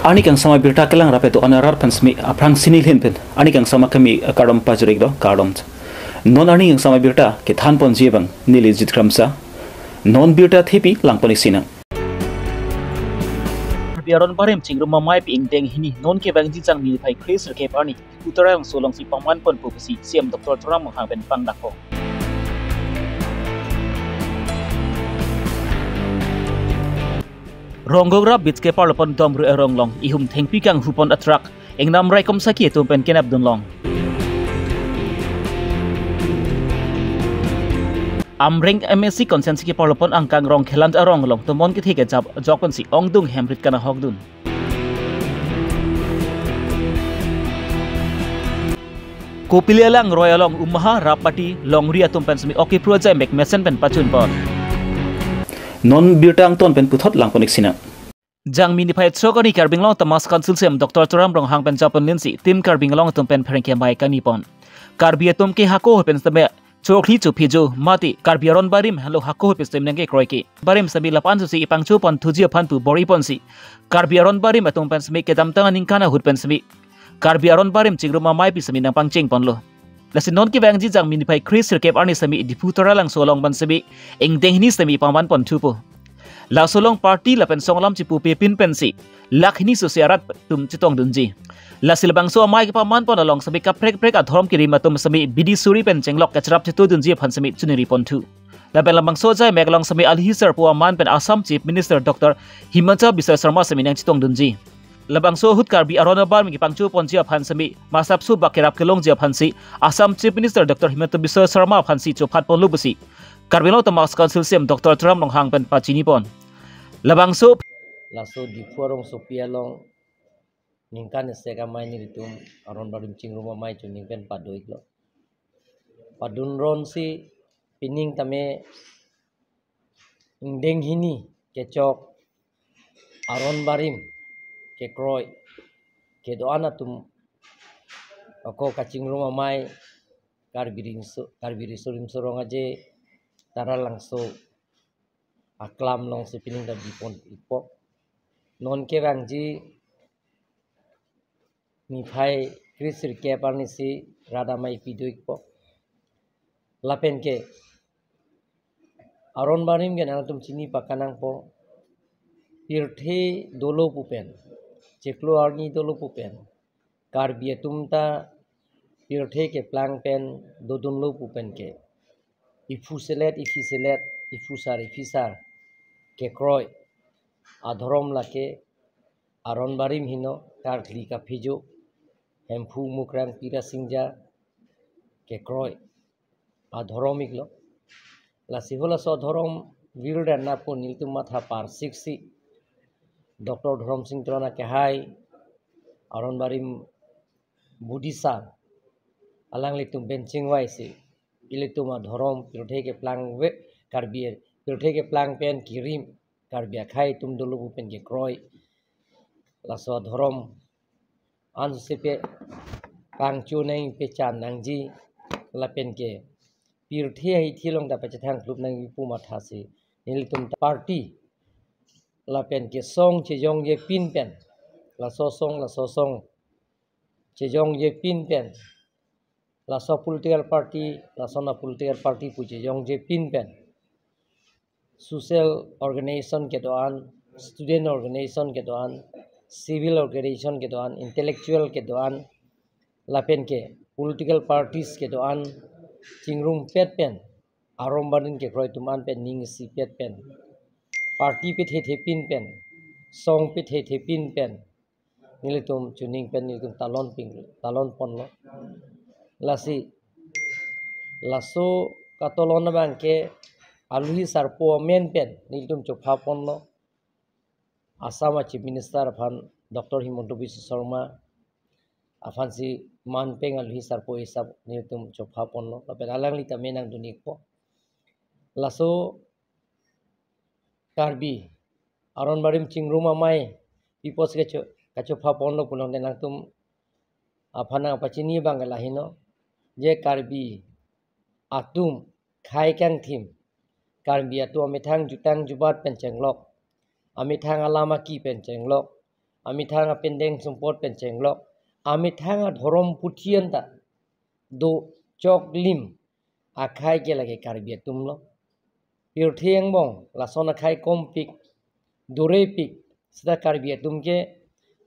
Ani kang sama birta kelang rape to anarar pansmi aprang sinil hin pen ani kang sama kami kadom pajurik do kadom non ani kang sama birta ke than pon jibang nili jitkramsa non birta thepi langponi sina biaron barem chingrum mamai pi ingteng hini non ke bang jang mi phai khris ke pani utarang solong si pangman pon pusi siam Dr. Turam hang pen pang dako Rongogra bits ke parlopon domru eronglong ihum thengpi kang hupon atrak engnam rai kom saki to pen kenap dunlong amreng MSc konsensi ke parlopon angkang rong kheland aronglong to mon ke theke jab jokon si ongdung hemrit kana hokdun kopilialang royalong umaha rapati longria tum pen smi oki proje mek mesen pen pachun por non birtang ton pen puthot langponik sina jang mini phai chokani karbing long tamas council sem Dr. Turam rong hang pen japan linsi tim karbing long tum pen phereng ke mai kani pon karbi tum ke hako pen same chokli chu phijo mati karbiaron barim halo hako pe sem nenge kroiki barim sami lapan su si ipang chu pon thuji phan tu bori pon si karbiaron barim tum pen sami ke dam tang ning kana hut pen sami karbiaron barim chigruma mai pi sami nang pang ching pon lo lasi non ki bang ji jang mini phai Chris kep arni sami diputora lang solong ban sami eng dehni sami paman pon thupo la solong party la pen songlam chipu pe pin pen si lakhini so siarat tum chitong dunji la silbang so mai ki paman pon along sami ka prek prek adhom ki rima tum sami bidi suri pen chenglok kachrap chitu dunji phan sami chuniri pon thu la bel lamang so jai meglong sami alhisar pu man pen Assam Chief Minister Dr. Himanta Biswa Sharma sami nang chitong dunji labang so hut karbi arona bar mi pangchu ponjia phan sami masap su bakerap kelong jia phansi Assam Chief Minister Dr. Himanta Biswa Sharma phansi chophat pon lubusi karbilo tamas council sem Dr. Turam long hang pen pachini pon labang so laso di forong sopia long ningkan sega mai ni tum aron barim chingruma mai chu ningpen padoik lo padun ron si pining tame indeng hini kechok aron barim ke kroy ke doana tum ako kaching rumah mai karbiri surim sorong aje tara langso aklam long sepining da bipon ipok non ke rangji mi phai krisir ke parni si rada mai pido ipok lapen ke aron barim gen tum chini pakanang po pirthe dolo pupen cheklo arni dolo pupen karbia tumta pirthe ke plang pen dodun lo pupen ke ifuselet ifisar ke kroy adhorom lake aron barim hino karli ka phijo hemphu mukrang pira singja ke kroy adhorom iglo la sihola so adhorom virda na po niltum matha par 6 Dr. Dharam Singh Trana ke hai aron barim budisa alang litum benching wai si ilituma dharam pirthe ke plang we karbier pirthe ke plang pen kirim karbia khai tum dulu pen ke kroy la so dharam an sepe pang chu nei pe chan nangji la pen ke pirthe hi thilong da pe thang club nang pu ma tha si nilitum party la pen ke song che jong ye pin pen la so song che jong ye pin pen la so political party la so na political party pu che jong je pin pen social organization ke doan student organization ke doan civil organization ke doan intellectual ke doan la pen ke political parties ke doan chingrum pet pen arom banin ke kroi tuman pen ning si pet pen party pe the pin pen song pe the pin pen nilitum chuning pen nilitum talon pon lo lasi laso katolon bang ke alui sarpo men pen nilitum chopha pon lo Assam Chief Minister phan Dr. Himanta Biswa Sharma afan si man peng alui sarpo isap nilitum chopha pon lo lapen alang lita menang dunik po laso karbi aron barim chingruma mai pipos ke kacho pha pon lo punong denang tum afana pachini bangala hino je karbi atum khai kang thim karbi atu amithang jutang jubat pen chenglok amithang alama ki pen chenglok Ami thanga pendeng support pen cenglok. Ami thanga dhorom putian ta do chok lim akhai ke lagi karbiet tumlo. Pirthieng bong lason akhai kompik dure pik sida karbiet tumke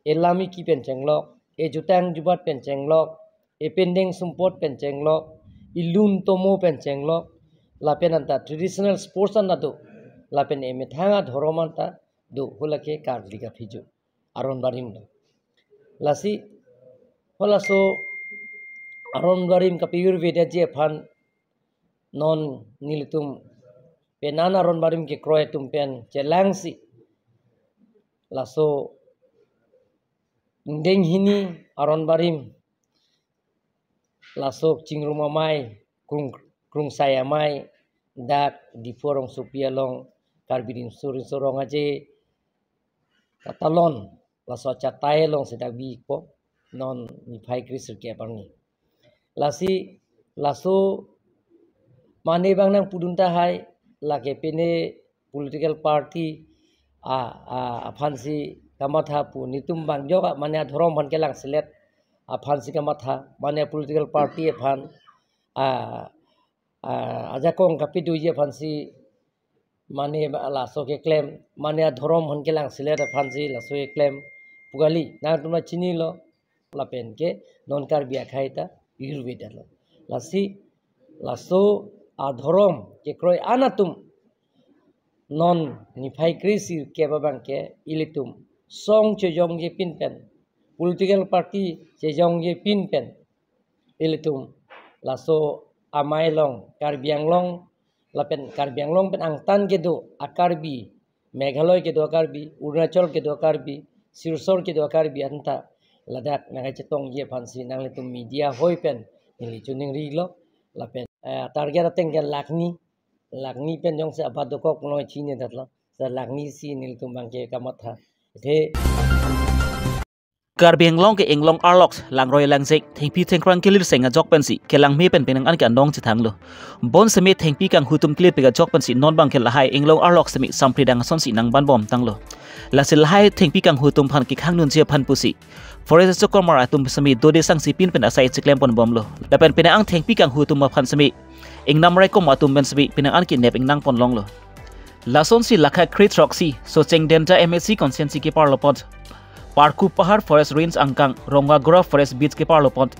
elami ki pen cenglok. E jutang jubat pen cenglok. E pendeng support pen cenglok. Ilun tomo pen cenglok. Lapen anta traditional sports anta do. Lapen eme thanga dhorom anta do hulake karliga phiju. Aron barim do. Lasi hola so aron barim kapiyur veda je phan non nilitum penan aron barim ke kroe tumpen celangsi laso ndeng hini aron barim laso cingruma mai krung saya mai dak di forong supia long karbirin surin sorong aje katalon laso catai long sedak bi po non ni phai krisir ke parni lasi laso mane bang nang pudunta hai lake pene political party phansi kamatha pu nitum bang joga mane dhorom ban kelang selet phansi kamatha mane political party phan ajakong kapidu ye phansi mane laso ke claim mane dhorom ban kelang selet phansi laso ke claim pugali na tuma chini lo lapen ke non kar bia khaita yurveda lo lasi laso adhorom ke kroi anatum non nifai krisi ke babang ke ilitum song che jong je pin pen political party che jong je pin pen ilitum laso amai long karbiang long lapen karbiang long pen angtan ke do akarbi meghaloi ke do akarbi urunachal ke do akarbi sirsor ke do akarbi anta ladak nangai chetong ye phansi nang litum media hoi pen nili chuning ri lo lapen target ateng ke lakni pen jong se abadokok no chine datla sa lakni si nil tumbang ke kamatha the Karbiang long ke englong arlox lang roy lang zek thengpi thengkrang kilir senga jok pensi kelang me pen penang an ka nong chithang lo bon semi thengpi kang hutum kilir pega jok pensi non bang ke lahai englong arlox semi sampri dang son si nang ban bom tang lo lasil lahai thengpi kang hutum phan ki khang nun je phan pusi forest chokor mara tum semi dode sang si pin pen asai chiklem pon bom lo lapen penang thengpi kang hutum ma phan semi engnam rai ko matum ben semi penang an ki nep engnang pon long lo lason si lakha crit roxy so cheng denta msc consciency ki parlopod Parku Pahar Forest Range Angkang Rongagora Forest Beach ke Parlopont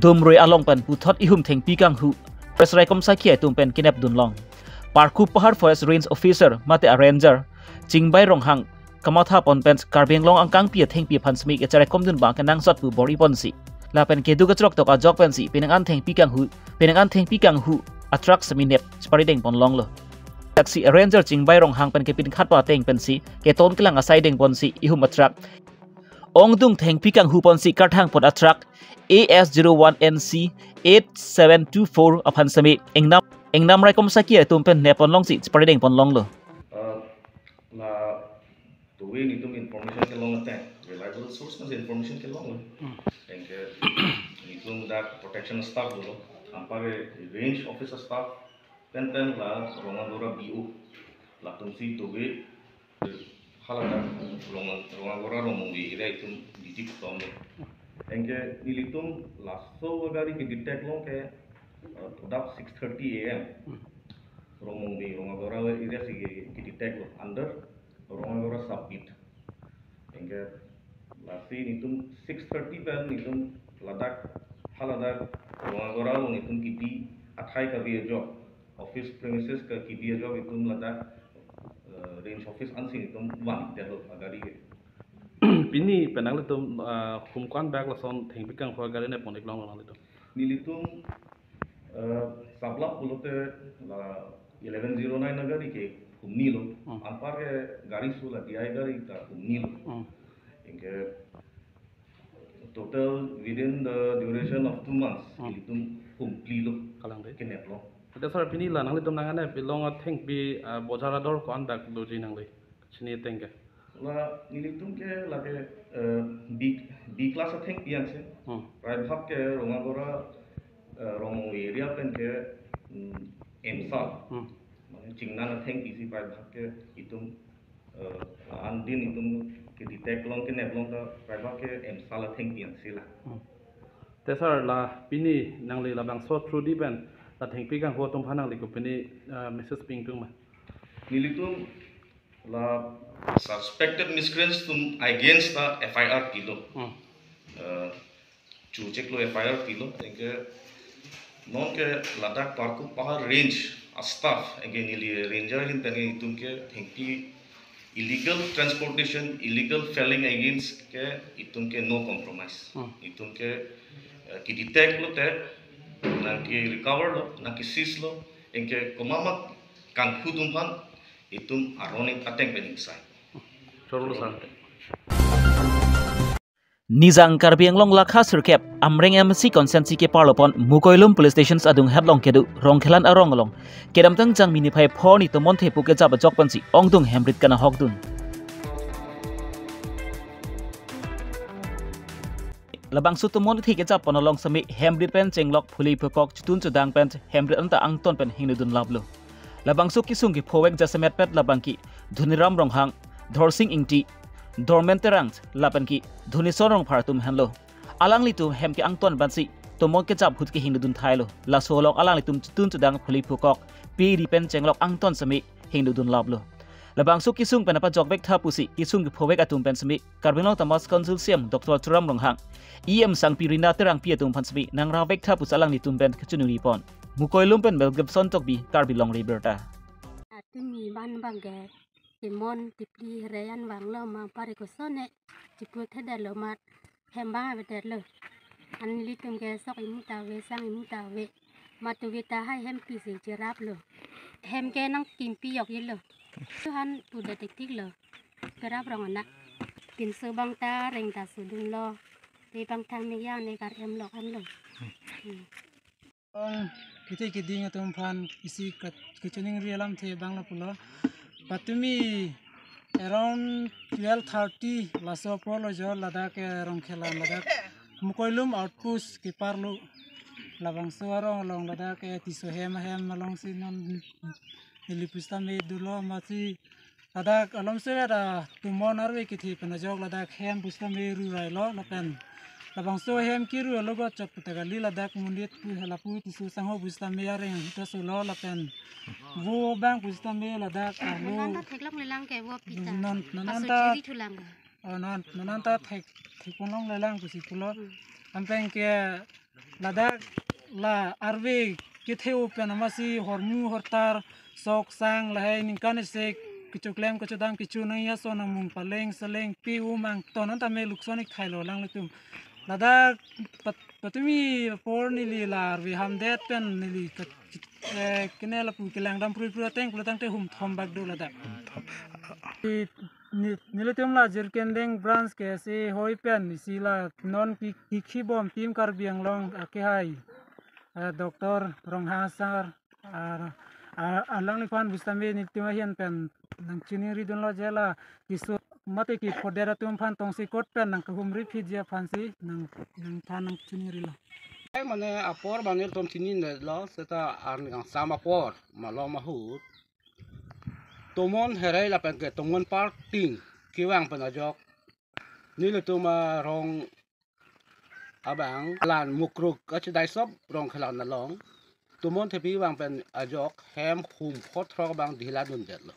Dumroi Along Pen Puthot Ihum Theng Pikang Hu Press Raikom Sakia Tumpen Kinep Dunlong Parku Pahar Forest Range Officer Mate a Ranger Chingbai Ronghang Kamatha Ponpens Karbiang Long Angkang Pia Theng Pia Phansmi ke Charekom Dun Bang Kanang Sot Pu Bori Ponsi Lapen Kedu Gatrok Tok a Jok Pensi Pinangan Theng Pikang Hu Atrak Seminep Sparideng Ponlong lo Taxi Ranger Chingbai Ronghang Pen ke Pin Khatpa Teng Pensi ke Ton Kilang Asai Deng Ponsi Ihum Atrak Ongdung Theng Pikang Hupon si Karthang Pod Atrak AS01NC 8724 Aphan Sami Engnam Rai Kom Sakia Tumpen Nepon Long si Sparideng Pon Long lo La the way nitum information ke long attack reliable source mas information ke long lo and nitum that protection staff dulu ampare range officer staff pen la Rongagora BO la tumsi to way halada Rongagora romungi ira itum didik tom engke nilitum lasso gari ke detect long ke product 6:30 am romungi Rongagora ira si ke detect lo under Rongagora submit engke lasi nitum 6:30 pen nitum ladak halada Rongagora lo nitum kibi athai ka bi job office premises ka kibi job itum ladak range office ansing itum one delo agari Pini penang litum kumkan bag lason thing pikang for gari ne ponik long lang litum nilitum sablap bulote la 1109 agari ke kumni lo ampar ke gari sula di gari ta kumni lo inke total within the duration of 2 months nilitum kumli lo kalang de kenep lo ada sar pini la nang litum nangane pilong think bi bojara dor kon bag doji nang le chini tengke la nilitum ke la ke b class I think pian se right bhab ke Rongagora rong area pen ke emsal mane chingna na think isi right bhab ke itum andin itu ke detect long ke net long ta private ke salah thinking sila tesar la pini nang le labang so through di ben la thengpi kang ho tum phanang le ko pini message ping tung ma nilitum la suspected miscreants tum against the FIR kilo chu check lo FIR kilo ke non ke Ladakh parku pahar range staff again nili ranger hin tani itum ke thengpi illegal transportation illegal felling against ke itum ke no compromise itum ke ki detect lo te na ki recover lo na ki seize lo enke komama kan khudum pan itum aronic attack bening sai chorlo san Nizang Karbi Anglong Lakha Sirkep Amreng MC Konsensi ke Parlopon Mukoilum Police Stations adung headlong kedu rongkelan arong along kedam tang jang mini phai phoni to monte puke jaba jok pansi ongdung hembrit kana hokdun labang su to mon thi ke jap panolong sami hembrit pen chenglok phuli phokok chutun chudang pen hembrit anta angton pen hinudun lablo labang su kisung ki phowek jasemet pet labang ki dhuniram ronghang dhorsing ingti dormenterang lapan ki dhuni sorong phartum hanlo alang litu hem ki angton bansi tomon ke jap hut ki hindudun thailo la solok alang litum chutun chudang phuli phokok pi dipen chenglok angton sami hindudun lablo labang su kisung penapa jokbek tha pusi kisung ki phowek atum pen sami karbinol tamas consulsium dr churam ronghang em sang pirina terang pi atum phansbi nang rawek tha pusalang litum pen khchunuri pon mukoilum pen belgepson tokbi karbilong riberta atumi ban bangge timon tipli reyan wang lo ma pare ko sone tipu theda lo mat hemba beter lo an litum ke sok imu tawe sang imu tawe matu vita hai hem pi si jirap lo hem ke nang kimpi yok yelo tuhan pu detektif lo kerap rong anak tin so bang ta reng ta sudun lo te bang thang me ya ne kar em lo kan lo kita kiding atum phan isi kitchening realam the bangla pulo patumi around 12:30 laso polo jo Ladakh rongkhela Ladakh mukoilum outpost ki parlu labang suaro long Ladakh tiso hem long sinon nilipusta me dulo masi Ladakh alom se ada tumon arwe ki thi panajok Ladakh hem pusta me ru rai lo lapen labang so hem kiru logo chok putagali Ladakh mundit pu helapu tisu sangho pusta me are hita solo lapen wo bang pusta me Ladakh alu nanta theklok lelang ke wo pita non nanta thulang nanta thekolong lelang pusi pulo ampeng ke Ladakh la arwe ki theu penamasi hormu hortar sok sang lahai ningkan se kichuklem kichudam kichu naya sona mung paleng seleng pi umang tonon tame luksonik thailo lang lutum Ladakh patumi por nili lar vi hamdet pen nili kenela pu kelang dam pru teng pulatang te hum thom bag do Ladakh nilutum la jirkendeng branch ke se hoi pen sila non ki bom team kar biang long ake hai doktor rongha sar alang likhan bustame nitima hian pen nang chini ridon lo jela kisu mate ki fodera tum phan tongsi kot pen nang humri phijia phansi nang phan nang chini rilo mane apor banil tom chini ne lo seta ar ang sama por malo mahut tomon herai la pen ke tomon parking kiwang panajok nile tuma rong abang lan mukruk kachidai sop rong khalan na long tumon thepi wang pen ajok hem khum khotrok bang dhila dun detlo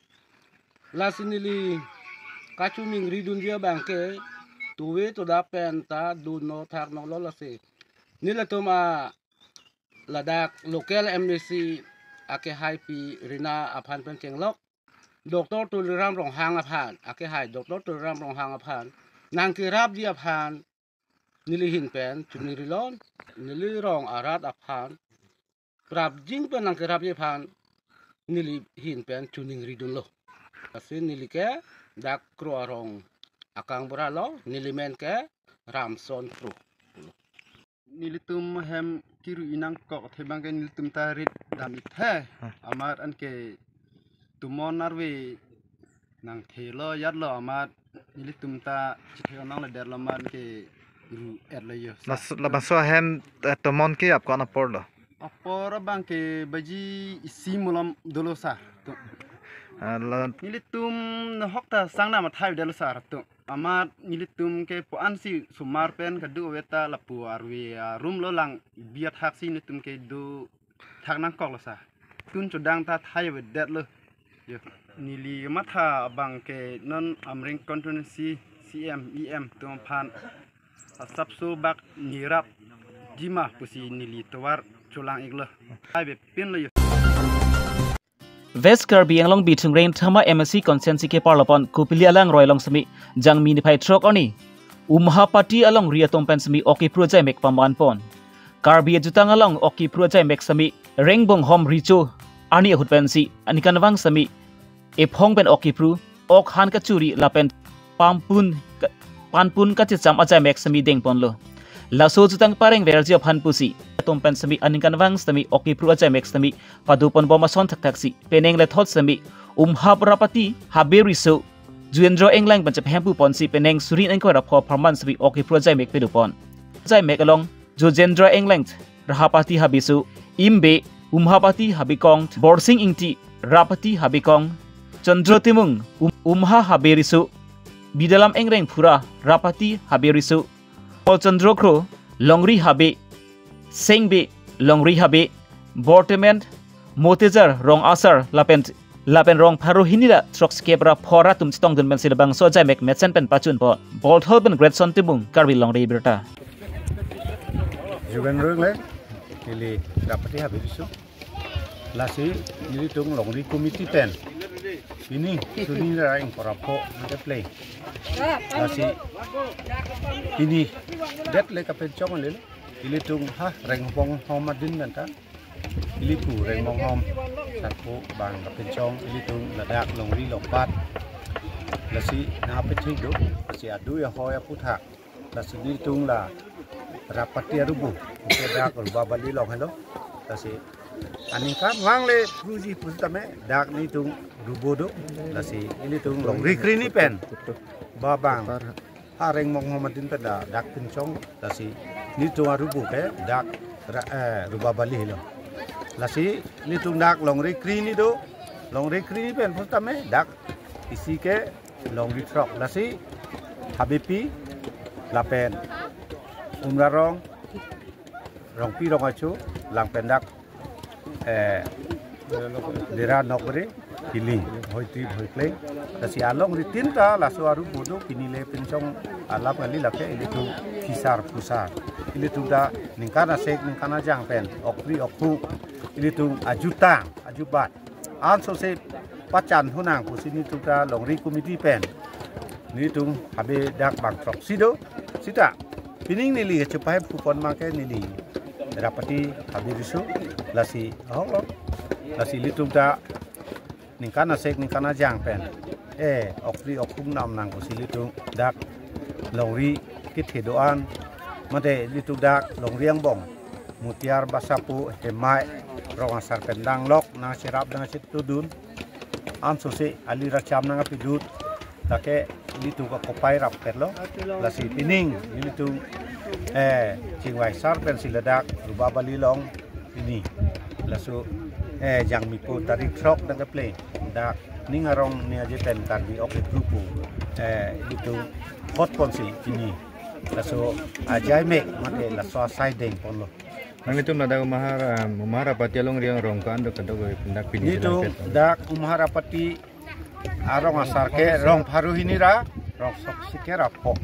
lasinili kachuming ridun dia bangke tuwe to da pen ta duno thak no lo lase nila tuma Ladakh local MDC ake hai pi rina aphan pen chenglok doktor tuliram rong hang aphan ake hai doktor tuliram rong hang aphan nang kirap dia aphan nili hin pen chuni rilon nili rong arat aphan prap jing pen nang kirap ye phan nili hin pen chuning ridun lo asin nili ke dak kro arong akang boralo nili men ke ramson pro nilitum hem kiru inang kok thebang ke nilitum tarit damit he amar anke tumon arwe nang thelo yadlo amar nilitum ta chitheo nang le derlo man ke ru erlo yo la baso hem tumon ke ap kona porlo apor bang ke baji isi mulam dolosa Nilitum hokta sangna mathai dal saratu. Amat nilitum ke puan si sumar pen kadu weta lapu arwi rum lo lang biat hak si nilitum ke do thak nang kok sa. Tun chodang ta thai we det lo. Yo nili matha bang ke non amring constituency CMEM tum phan sabsu bak nirap jima pusi nili tawar chulang iglo. Hai be pin lo yo. West Karbi Anglong Bitung Rain Thama MSC Consensi ke Parlapon Kupili Alang Roy Long Semi Jang Mini Pai Trok Oni Umhapati Along Ria Tompen Semi Oki Projai Mek Paman Pon Karbi Jutang Along Oki Projai Mek Semi Rengbong Hom Richo Ani Ahut Pensi Anikanwang Semi Ephong Pen Oki Pru Ok Han Kachuri Lapen Panpun Kachitsam Ajai Mek Semi Deng Ponlo Laso Jutang Pareng Verji of Han Pusi Tompen Semi Anikanwang Semi Oki Pru Ajai Mek Semi Padupon Bomason Taksi Peneng Le Thot Semi Rapati Haberiso Juendro Englang Bancap Hempu Ponsi Peneng Surin Engko Rapor Parman Semi Oki Pru Ajai Mek Pedupon Ajai Mek Along Jujendro Englang Rahapati Habisu Imbe Umhapati Habikong Borsing Ingti Rapati Habikong Chandro Timung Umha Haberisu Bidalam Engreng Pura Rapati Haberisu Pol Chandro Kro Longri Habe Sengbe Longri Habe Bortement Motejar Rong Asar Lapen Rong Paru Hinila Trox Kebra Pora Tum Stong Dun Bensil Bang Sojai Mek Metsen Pen Pachun Po Bolt Holben Great Son Timung Karbi Longri Berta Jugan Rung Kili Rapati Habisu Lasi Nili Tung Longri Committee Pen Ini Suni Raing Porapo Nade Play Lasi Ini Det Le Kapen Chong Lil Ili Tung Ha Reng Bong Homadin Nanta Ili Pu Reng Bong Hom Sapo Bang Kapen Chong Ili Tung Ladak Longri Lopat Lasi Na Petit Do Lasi Adu Ya Hoya Puthak Lasi Ili Tung La Rapati Arubu Dak Babali Long Hello Lasi Aningkan Wang Le Ruji Pustame Dak Ni Tung Rubodo Lasi Ili Tung Longri Krini Pen Babang Reng Bong Homadin Pada Dak Pinchong Lasi Ni Tung Arubu Ke Dak Rubabali Hello Lasi Ni Tung Dak Longri Krini Do Longri Krini Pen Pustame Dak Isi Ke Longri Trok Lasi Habipi Lapen Umrarong Rong Pi Rong Achu Lang Pendak Dera Nokre Kili Hoi Tri Hoi Kleng Lasi Along Ritinta Lasu Arubu Do Kini Le Pinchong Alap Ngali Lake Ili Tu Kisar Pusar Ili Tu Da Ningkana Sek Ningkana Jang Pen Okri Okru Ili Tu Ajutang Ajubat Anso Se Pacan Hunang Pusini Tu Da Longri Committee Pen Ni Tu Habe Dak Bang Trok Sido Sita Pining Nili Cepai Pupon Mangke Nili Rapati Habirisu Lasi Holo Lasi Li Tu Da Ningkana Sek Ningkana Jang Pen Okri Okrum Nam Nang Pusili Tu Dak Longri Kit Hedoan Mate Li Tu Dak Longri Yang Bong Mutiar Basapu Hemai Rong Asar Pendang Lok Nang Sirap Nang Situdun Anso Se Ali Racham Nang Apidut Take Li Tu Kopai Rap Perlo Lasi Pining Li Tu Cingwai Sar Pen Siladak Rubabali Long Ini Lasu Jang Mipo Tarik Trok Nang Play Dak Ningarong Nia Jepen Karbi Oke Grupu Itu Hot Ponsi Ini Lasu Ajai Mek Mate Lasu Asai Deng Ponlo Nang itu nada Umaharapati Along Riang Rongkan do kado pendak pini itu dak Umaharapati Arong Asar ke Rong Paru Hinira Rong Sok Sikera Po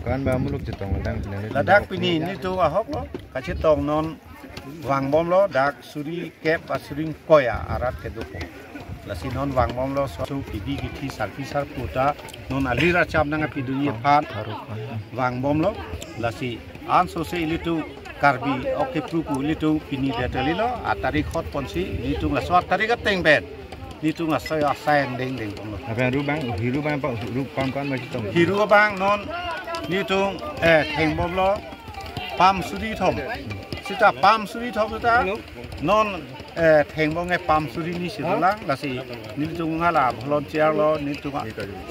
kan ba muluk jitong dang Ladak Pini ini tu ahok lo kacitong non Wang Bom lo dak Suri Kep Asuring Koya Arat ke Dupo Lasi non Wang Bom lo Su Pidi Giti Sarpisar Puta Non Alira Cham Nanga Pidunya Pan Wang Bom lo Lasi Anso Se Ilitu Karbi Oke Prupu Ilitu Pini Detalilo Atari Hot Ponsi Ilitu Laswar Tari Gateng Ben Ilitu Lasaya Sain Deng Deng Pom lo apa hiru bang pak hiru pan macam tu hiru bang non Ilitu Teng Bom lo Pam Suri Tom Sita Pam Suri Tom Sita non Teng Bom ngai Pam Suri ni Sirulang Lasi Ilitu Ngala Volunteer lo Ilitu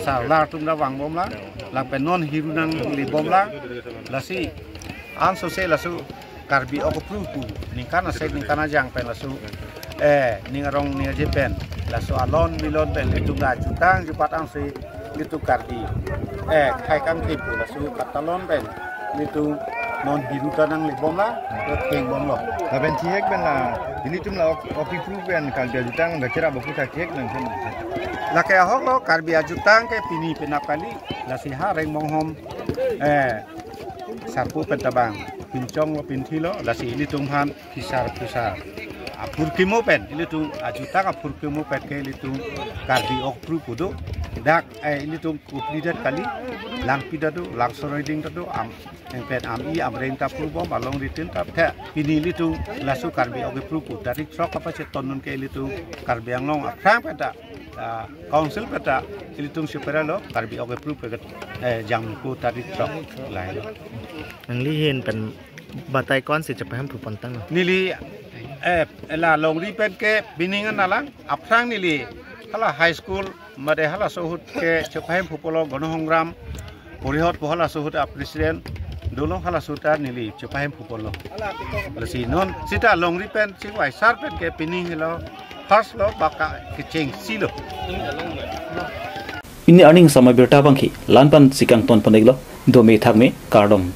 Salar Tung Da Wang Bom la Lang pen non hiru nang Li Bom la Lasi Anso Se Lasu Karbi Oke Prupu Ningkana Sek Ningkana Jang Pen Lasu Ningarong Nia Jepen Lasu Alon milon pen litung na jutang jupat ang si litung kardi kai kang tipu la su katalon pen litung non hirutan ang libom la keng bom lo ben tiek ben la ini tum la opi pru ben kal dia jutang da kira baku ta tiek nang kan la ke hok lo karbi jutang ke pini penapali la si ha reng mong hom sapu pentabang pincong lo pinti lo la si litung han kisar pusar apur kimo pen litung ajutang apur kimo pen ke litung karbi ok pru pudu dak litung uplidat kali lang pidadu lang soroiding tadu am pen am I am reng tapru bom along ritin tap the pini litung lasu karbi ok pru pu dari sok apa cetonun ke litung karbi ang long aprang peta council peta litung superalo karbi ok pru pe jang ku tadi sok lai nang li hen pen batai kon si cepai ham pupon tang nili la long ri pen ke biningan nalang aprang nili hala high school made hala sohut ke cepai ham pupolo gonohongram porihot pohala sohut a president dulu hala suta nili cepai ham pupolo lesi non sita long ri pen si wai sar pen ke pining lo first lo baka keceng silo ini earning sama berta bangki lanpan sikang ton paneglo do me thak me kardom